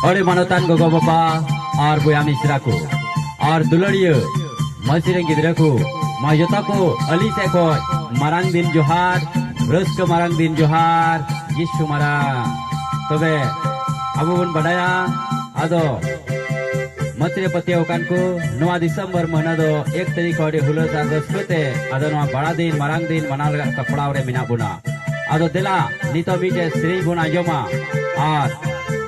और मानतान गोगो बाबा और बुया मिश्रा को और दुलड़िया मसीरे गिद्रा को मजता को अली से को मारांग दिन जोहार ब्रस को मारांग दिन जोहार यीशु मारांग तबे अब बन बढ़ाया आदो मसरे पतिया उकान को नवा दिसंबर महीना दो 1 तारीख और हुलस आगस्ट कोते आदो नवा बड़ा दिन मारांग दिन मना लगा कपड़ा और मिना बुना आदो दिला नितो बीजे श्री बुना जोमा और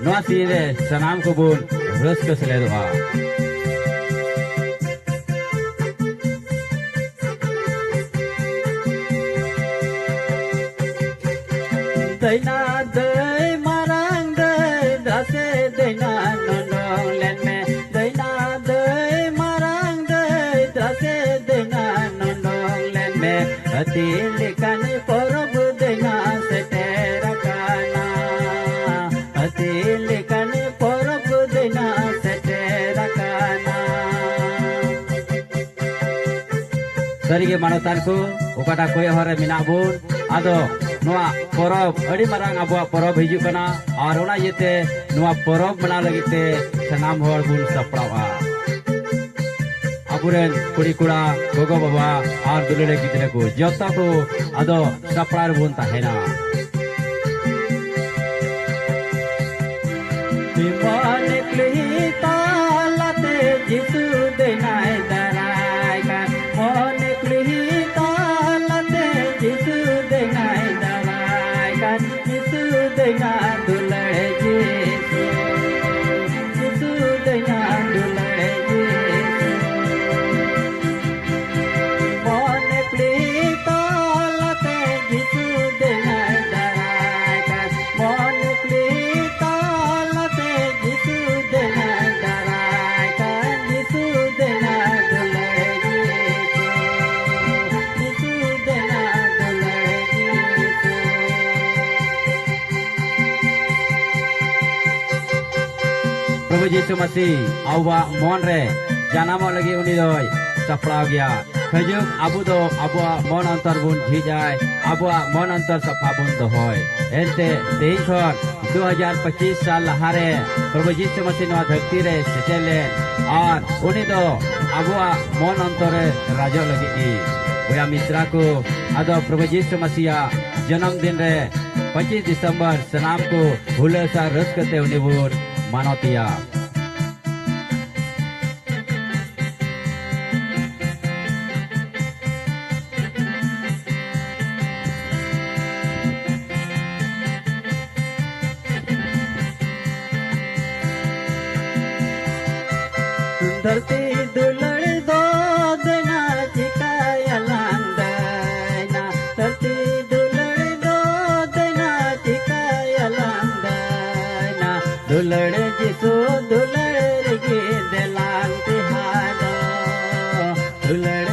नवा सीरे सनाम को बुन रस को सले दुआ दैना दे मारांग दे दसे दैना नंदों लेन में दैना दे मारांग दे दसे दैना नंदों लेन में अति लिखन परब दैना से तेरा काना अति लिखन परब दैना से तेरा काना सरिगे मानोतान को ओकाटा कोई हरे मिना बुन आदो नवा परब अड़ी मारांग आबो परब हिजु कना और ओना येते नवा परब मना लगिते सनाम हर बुन सपड़ावा आबुरेन कुड़ी कुड़ा गोगो बाबा और दुलड़े गिदरे को जता को आदो सपड़ार बुन ताहेना विमान क्ली तालाते जिसु देनाय दराय का मन क्ली तालाते जिसु देनाय जिसु देना दुलड़े जिसु जिसु देना दुलड़े जिसु मन प्लीता लते जिसु देना दराय का मन प्लीता लते जिसु देना दराय का जिसु देना दुलड़े जिसु देना दुलड़े प्रभु यीशु मसीह आवा मन रे जानाम लगी उनी दोय सपड़ा गया खजुक आबु दो आबु मन अंतर बुन झी जाए आबु मन अंतर सफा बुन दो होय एते तेई खन 2025 साल लहारे प्रभु यीशु मसीह नवा धरती रे सेटेले और उनी दो आबु मन अंतर राजो लगी बुया मिश्रा को आदो प्रभु यीशु मसीह जन्मदिन रे 25 दिसंबर सनाम को हुलसा रस करते उनी बुन मानोतिया धरती दुलड़ दो देना चिकाया लांदना धरती दुलड़ दो देना चिकाया लांदना दुलड़ जिसु दुलड़ गे दिलान तिहानो दुलड़